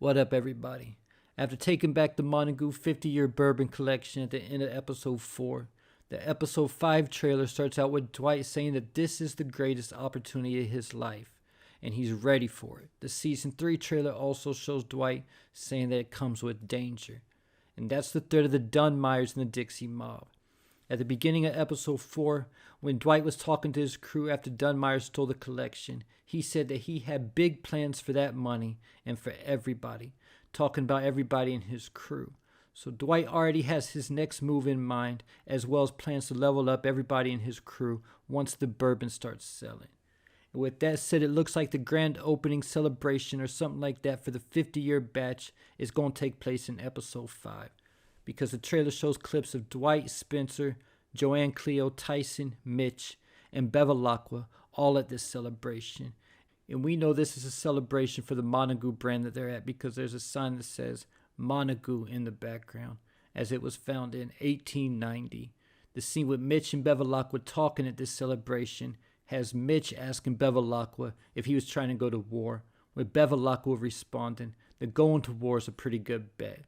What up, everybody? After taking back the Montague 50-year bourbon collection at the end of episode 4, the episode 5 trailer starts out with Dwight saying that this is the greatest opportunity of his life, and he's ready for it. The season 3 trailer also shows Dwight saying that it comes with danger. And that's the threat of the Dunmires and the Dixie Mob. At the beginning of episode 4, when Dwight was talking to his crew after Dunmire stole the collection, he said that he had big plans for that money and for everybody, talking about everybody in his crew. So Dwight already has his next move in mind, as well as plans to level up everybody in his crew once the bourbon starts selling. And with that said, it looks like the grand opening celebration or something like that for the 50-year batch is going to take place in episode 5. Because the trailer shows clips of Dwight, Spencer, Joanne, Cleo, Tyson, Mitch, and Bevilacqua all at this celebration. And we know this is a celebration for the Montague brand that they're at because there's a sign that says Montague in the background, as it was found in 1890. The scene with Mitch and Bevilacqua talking at this celebration has Mitch asking Bevilacqua if he was trying to go to war, with Bevilacqua responding that going to war is a pretty good bet.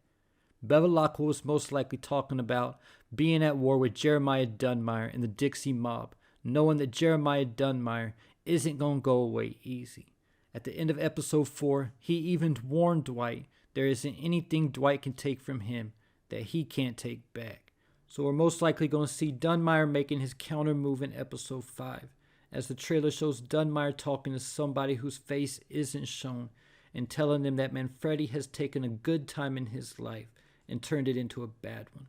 Bevilacqua was most likely talking about being at war with Jeremiah Dunmire and the Dixie Mob, knowing that Jeremiah Dunmire isn't going to go away easy. At the end of episode 4, he even warned Dwight there isn't anything Dwight can take from him that he can't take back. So we're most likely going to see Dunmire making his counter move in episode 5, as the trailer shows Dunmire talking to somebody whose face isn't shown and telling them that Manfredi has taken a good time in his life and turned it into a bad one.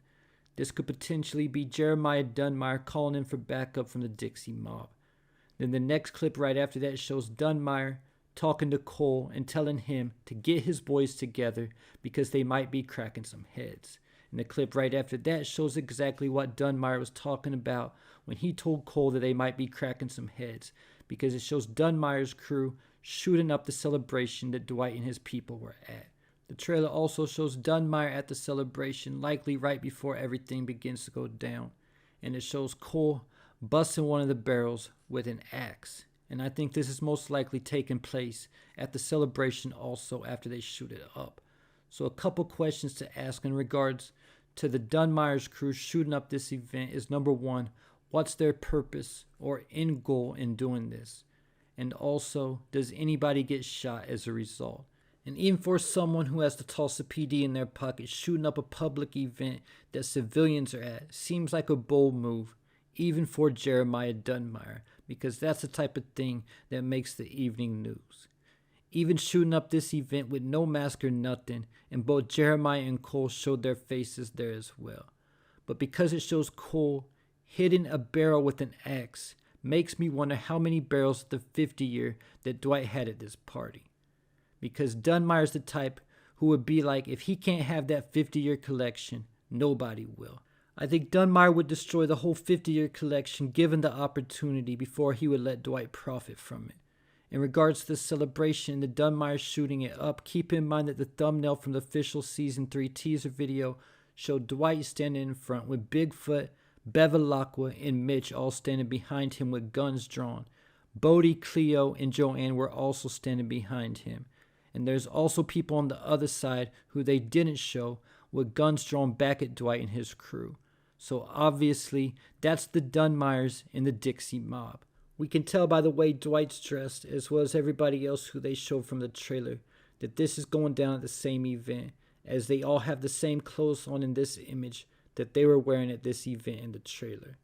This could potentially be Jeremiah Dunmire calling in for backup from the Dixie Mob. Then the next clip right after that shows Dunmire talking to Cole and telling him to get his boys together because they might be cracking some heads. And the clip right after that shows exactly what Dunmire was talking about when he told Cole that they might be cracking some heads, because it shows Dunmire's crew shooting up the celebration that Dwight and his people were at. The trailer also shows Dunmire at the celebration, likely right before everything begins to go down. And it shows Cole busting one of the barrels with an axe. And I think this is most likely taking place at the celebration also after they shoot it up. So a couple questions to ask in regards to the Dunmire's crew shooting up this event is, number one, what's their purpose or end goal in doing this? And also, does anybody get shot as a result? And even for someone who has the Tulsa PD in their pocket, shooting up a public event that civilians are at seems like a bold move, even for Jeremiah Dunmire, because that's the type of thing that makes the evening news. Even shooting up this event with no mask or nothing, and both Jeremiah and Cole showed their faces there as well. But because it shows Cole hitting a barrel with an axe, makes me wonder how many barrels of the 50-year that Dwight had at this party. Because Dunmire's the type who would be like, if he can't have that 50-year collection, nobody will. I think Dunmire would destroy the whole 50-year collection given the opportunity before he would let Dwight profit from it. In regards to the celebration, the Dunmire shooting it up, keep in mind that the thumbnail from the official Season 3 teaser video showed Dwight standing in front with Bigfoot, Bevilacqua, and Mitch all standing behind him with guns drawn. Bodie, Cleo, and Joanne were also standing behind him. And there's also people on the other side who they didn't show with guns drawn back at Dwight and his crew. So obviously, that's the Dunmires and the Dixie Mob. We can tell by the way Dwight's dressed, as well as everybody else who they showed from the trailer, that this is going down at the same event, as they all have the same clothes on in this image that they were wearing at this event in the trailer.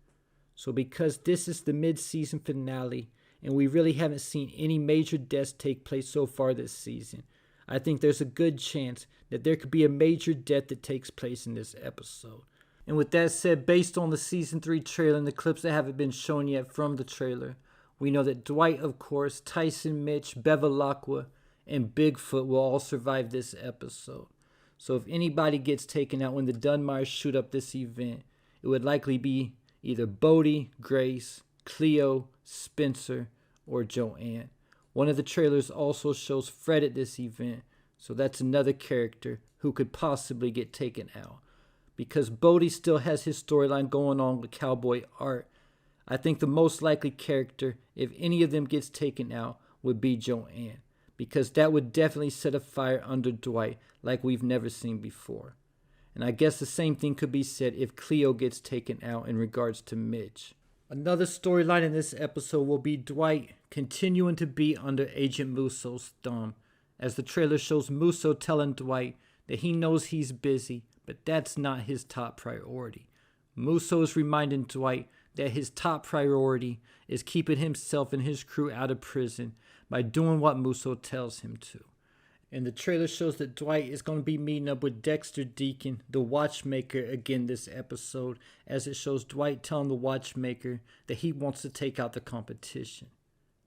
So because this is the mid-season finale, and we really haven't seen any major deaths take place so far this season, I think there's a good chance that there could be a major death that takes place in this episode. And with that said, based on the Season 3 trailer and the clips that haven't been shown yet from the trailer, we know that Dwight, of course, Tyson, Mitch, Bevilacqua, and Bigfoot will all survive this episode. So if anybody gets taken out when the Dunmires shoot up this event, it would likely be either Bodie, Grace, Cleo, Spencer, or Joanne. One of the trailers also shows Fred at this event, so that's another character who could possibly get taken out. Because Bodie still has his storyline going on with Cowboy Art, I think the most likely character, if any of them gets taken out, would be Joanne. because that would definitely set a fire under Dwight like we've never seen before. And I guess the same thing could be said if Cleo gets taken out in regards to Mitch. Another storyline in this episode will be Dwight continuing to be under Agent Musso's thumb, as the trailer shows Musso telling Dwight that he knows he's busy, but that's not his top priority. Musso is reminding Dwight that his top priority is keeping himself and his crew out of prison by doing what Musso tells him to. And the trailer shows that Dwight is going to be meeting up with Dexter Deacon, the watchmaker, again this episode, as it shows Dwight telling the watchmaker that he wants to take out the competition.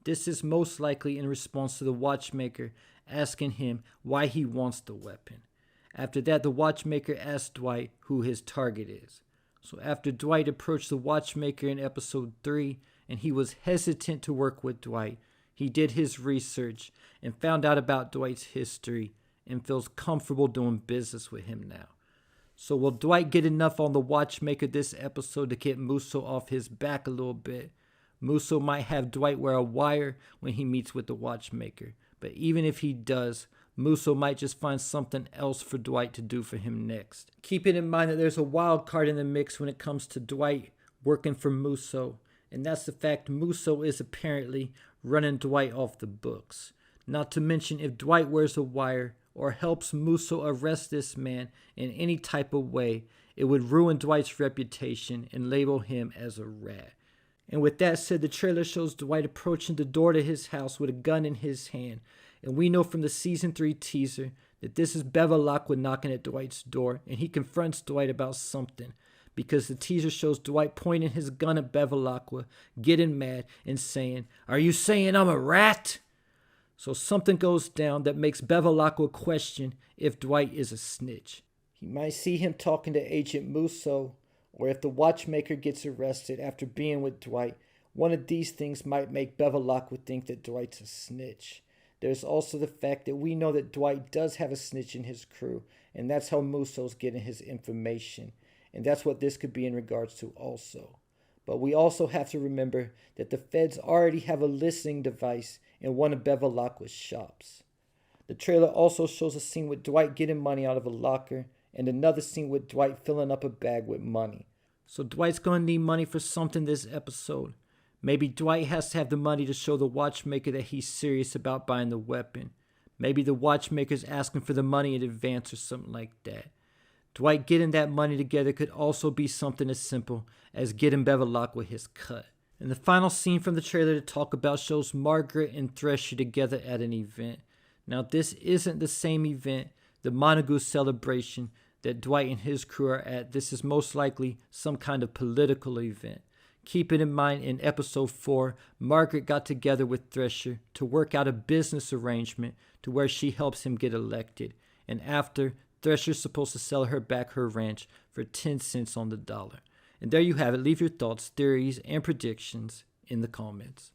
This is most likely in response to the watchmaker asking him why he wants the weapon. After that, the watchmaker asks Dwight who his target is. So after Dwight approached the watchmaker in episode 3 and he was hesitant to work with Dwight, he did his research and found out about Dwight's history and feels comfortable doing business with him now. So will Dwight get enough on the watchmaker this episode to get Musso off his back a little bit? Musso might have Dwight wear a wire when he meets with the watchmaker, but even if he does, Musso might just find something else for Dwight to do for him next. Keeping in mind that there's a wild card in the mix when it comes to Dwight working for Musso, and that's the fact Musso is apparently running Dwight off the books. Not to mention if Dwight wears a wire or helps Musso arrest this man in any type of way, it would ruin Dwight's reputation and label him as a rat. And with that said, the trailer shows Dwight approaching the door to his house with a gun in his hand. And we know from the season 3 teaser that this is Bevilacqua knocking at Dwight's door, and he confronts Dwight about something, because the teaser shows Dwight pointing his gun at Bevilacqua, getting mad and saying, "Are you saying I'm a rat?" So something goes down that makes Bevilacqua question if Dwight is a snitch. He might see him talking to Agent Musso, or if the watchmaker gets arrested after being with Dwight, one of these things might make Bevilacqua think that Dwight's a snitch. There's also the fact that we know that Dwight does have a snitch in his crew, and that's how Musso's getting his information. And that's what this could be in regards to also. But we also have to remember that the feds already have a listening device in one of Bevilacqua's shops. The trailer also shows a scene with Dwight getting money out of a locker, and another scene with Dwight filling up a bag with money. So Dwight's going to need money for something this episode. Maybe Dwight has to have the money to show the watchmaker that he's serious about buying the weapon. Maybe the watchmaker's asking for the money in advance or something like that. Dwight getting that money together could also be something as simple as getting Bevilacqua his cut. And the final scene from the trailer to talk about shows Margaret and Thresher together at an event. Now this isn't the same event, the Montague celebration, that Dwight and his crew are at. This is most likely some kind of political event. Keeping in mind in episode 4, Margaret got together with Thresher to work out a business arrangement to where she helps him get elected. And after, Thresher's supposed to sell her back her ranch for 10 cents on the dollar. And there you have it. Leave your thoughts, theories, and predictions in the comments.